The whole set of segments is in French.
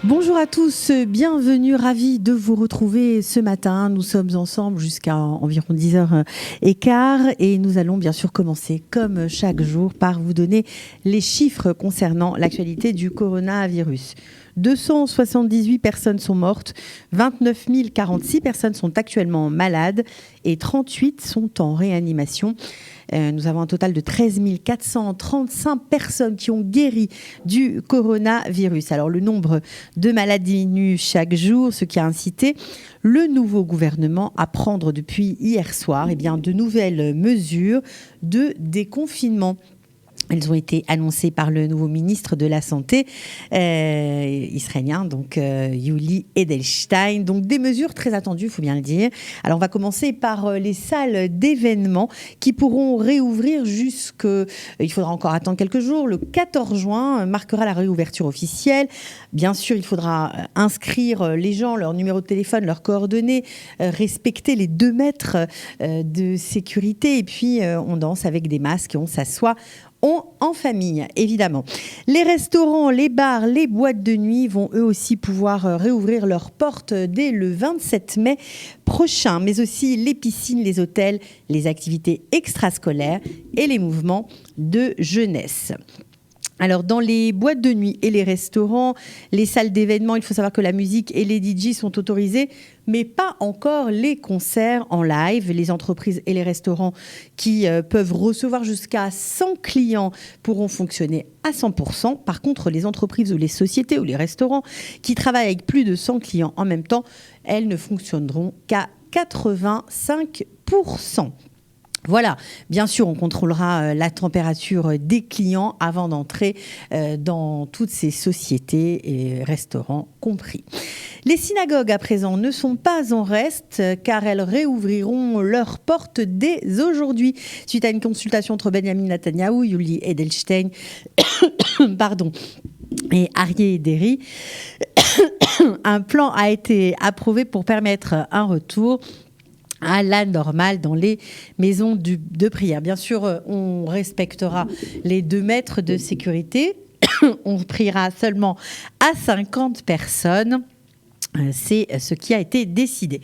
Bonjour à tous, bienvenue, ravi de vous retrouver ce matin. Nous sommes ensemble jusqu'à environ 10h15 et nous allons bien sûr commencer comme chaque jour par vous donner les chiffres concernant l'actualité du coronavirus. 278 personnes sont mortes, 29 046 personnes sont actuellement malades et 38 sont en réanimation. Nous avons un total de 13 435 personnes qui ont guéri du coronavirus. Alors le nombre de malades diminue chaque jour, ce qui a incité le nouveau gouvernement à prendre depuis hier soir de nouvelles mesures de déconfinement. Elles ont été annoncées par le nouveau ministre de la Santé israélien, Yuli Edelstein. Donc des mesures très attendues, il faut bien le dire. Alors on va commencer par les salles d'événements qui pourront réouvrir il faudra encore attendre quelques jours. Le 14 juin marquera la réouverture officielle. Bien sûr, il faudra inscrire les gens, leur numéro de téléphone, leurs coordonnées, respecter les 2 mètres de sécurité. Et puis on danse avec des masques et on s'assoit en famille, évidemment. Les restaurants, les bars, les boîtes de nuit vont eux aussi pouvoir réouvrir leurs portes dès le 27 mai prochain, mais aussi les piscines, les hôtels, les activités extrascolaires et les mouvements de jeunesse. Alors, dans les boîtes de nuit et les restaurants, les salles d'événements, il faut savoir que la musique et les DJ sont autorisés, mais pas encore les concerts en live. Les entreprises et les restaurants qui peuvent recevoir jusqu'à 100 clients pourront fonctionner à 100%. Par contre, les entreprises ou les sociétés ou les restaurants qui travaillent avec plus de 100 clients en même temps, elles ne fonctionneront qu'à 85%. Voilà, bien sûr, on contrôlera la température des clients avant d'entrer dans toutes ces sociétés et restaurants compris. Les synagogues, à présent, ne sont pas en reste car elles réouvriront leurs portes dès aujourd'hui. Suite à une consultation entre Benjamin Netanyahou, Yuli Edelstein et Aryeh Deri, un plan a été approuvé pour permettre un retour à la normale dans les maisons de prière. Bien sûr, on respectera les 2 mètres de sécurité. On priera seulement à 50 personnes. C'est ce qui a été décidé.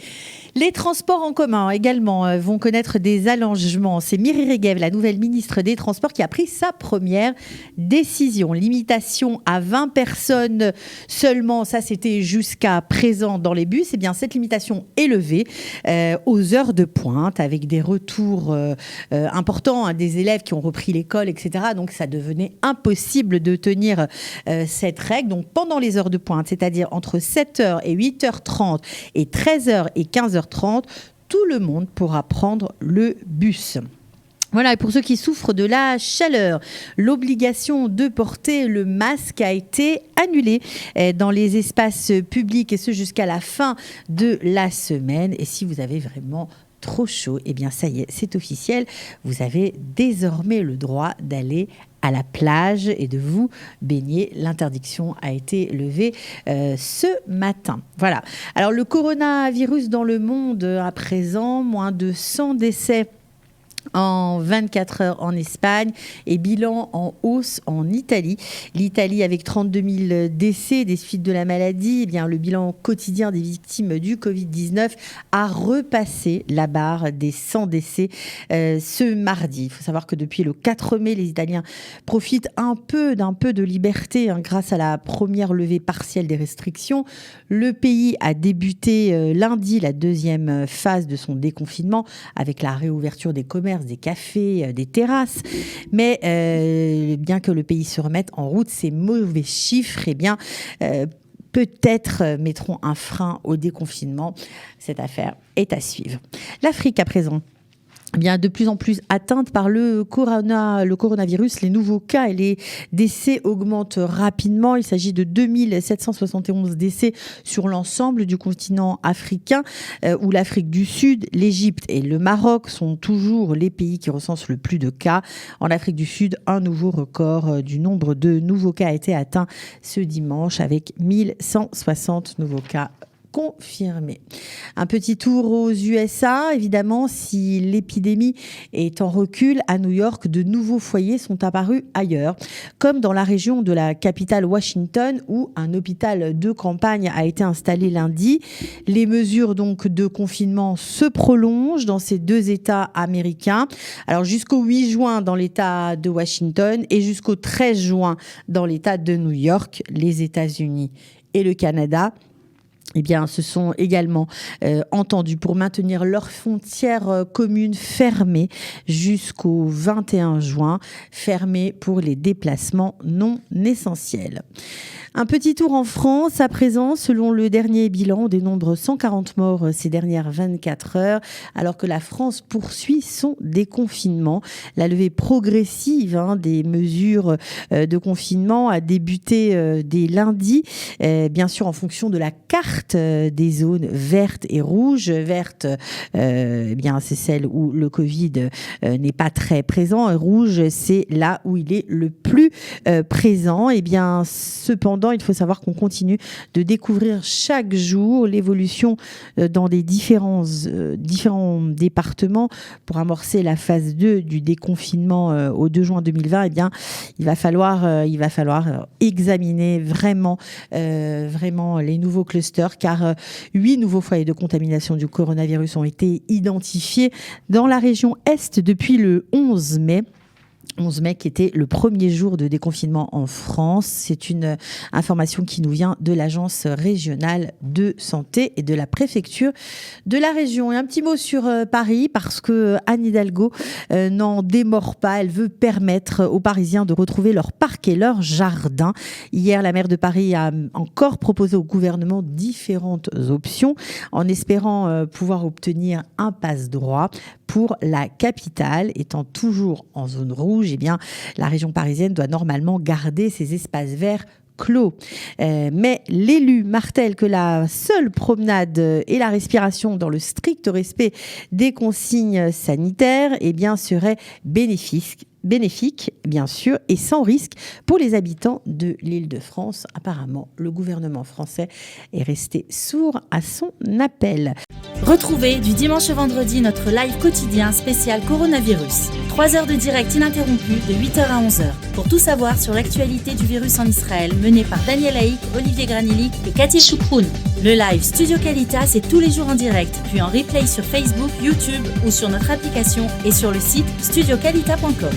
Les transports en commun également vont connaître des allongements. C'est Miri Regev, la nouvelle ministre des Transports, qui a pris sa première décision. Limitation à 20 personnes seulement, ça c'était jusqu'à présent dans les bus. Eh bien, cette limitation est levée aux heures de pointe avec des retours importants, des élèves qui ont repris l'école, etc. Donc, ça devenait impossible de tenir cette règle. Donc, pendant les heures de pointe, c'est-à-dire entre 7h et 8h30 et 13h et 15h30, tout le monde pourra prendre le bus. Voilà, et pour ceux qui souffrent de la chaleur, l'obligation de porter le masque a été annulée dans les espaces publics, et ce jusqu'à la fin de la semaine. Et si vous avez vraiment trop chaud, eh bien ça y est, c'est officiel. Vous avez désormais le droit d'aller à la plage et de vous baigner. L'interdiction a été levée ce matin. Voilà. Alors le coronavirus dans le monde à présent, moins de 100 décès en 24 heures en Espagne et bilan en hausse en Italie. L'Italie avec 32 000 décès des suites de la maladie. Eh bien, le bilan quotidien des victimes du Covid-19 a repassé la barre des 100 décès ce mardi. Il faut savoir que depuis le 4 mai, les Italiens profitent d'un peu de liberté grâce à la première levée partielle des restrictions. Le pays a débuté lundi la 2e phase de son déconfinement avec la réouverture des commerces, des cafés, des terrasses. Mais bien que le pays se remette en route, ces mauvais chiffres, peut-être mettront un frein au déconfinement. Cette affaire est à suivre. L'Afrique à présent. De plus en plus atteinte par le coronavirus. Les nouveaux cas et les décès augmentent rapidement. Il s'agit de 2771 décès sur l'ensemble du continent africain, où l'Afrique du Sud, l'Égypte et le Maroc sont toujours les pays qui recensent le plus de cas. En Afrique du Sud, un nouveau record du nombre de nouveaux cas a été atteint ce dimanche avec 1160 nouveaux cas confirmés. Un petit tour aux USA, évidemment, si l'épidémie est en recul à New York, de nouveaux foyers sont apparus ailleurs, comme dans la région de la capitale Washington, où un hôpital de campagne a été installé lundi. Les mesures donc de confinement se prolongent dans ces deux États américains. Alors jusqu'au 8 juin dans l'État de Washington et jusqu'au 13 juin dans l'État de New York, les États-Unis et le Canada se sont également entendus pour maintenir leurs frontières communes fermées jusqu'au 21 juin, fermées pour les déplacements non essentiels. Un petit tour en France à présent. Selon le dernier bilan, on dénombre 140 morts ces dernières 24 heures, alors que la France poursuit son déconfinement. La levée progressive des mesures de confinement a débuté dès lundi, bien sûr en fonction de la carte des zones vertes et rouges. Verte, c'est celle où le Covid n'est pas très présent. Et rouge, c'est là où il est le plus présent. Cependant, il faut savoir qu'on continue de découvrir chaque jour l'évolution dans les différents départements pour amorcer la phase 2 du déconfinement au 2 juin 2020. Il va falloir examiner vraiment les nouveaux clusters, car 8 nouveaux foyers de contamination du coronavirus ont été identifiés dans la région Est depuis le 11 mai. 11 mai qui était le premier jour de déconfinement en France. C'est une information qui nous vient de l'Agence régionale de santé et de la préfecture de la région. Et un petit mot sur Paris, parce que Anne Hidalgo n'en démord pas. Elle veut permettre aux Parisiens de retrouver leur parc et leur jardin. Hier, la maire de Paris a encore proposé au gouvernement différentes options en espérant pouvoir obtenir un passe-droit pour la capitale. Étant toujours en zone rouge, la région parisienne doit normalement garder ses espaces verts clos. Mais l'élu martèle que la seule promenade et la respiration dans le strict respect des consignes sanitaires serait bénéfique, bien sûr, et sans risque pour les habitants de l'Île-de-France. Apparemment, le gouvernement français est resté sourd à son appel. Retrouvez du dimanche au vendredi notre live quotidien spécial coronavirus. 3 heures de direct ininterrompu de 8h à 11h. Pour tout savoir sur l'actualité du virus en Israël, mené par Daniel Haïk, Olivier Granillic et Cathy Choucroune. Le live Studio Qualitas, c'est tous les jours en direct, puis en replay sur Facebook, YouTube ou sur notre application et sur le site studioqualita.com.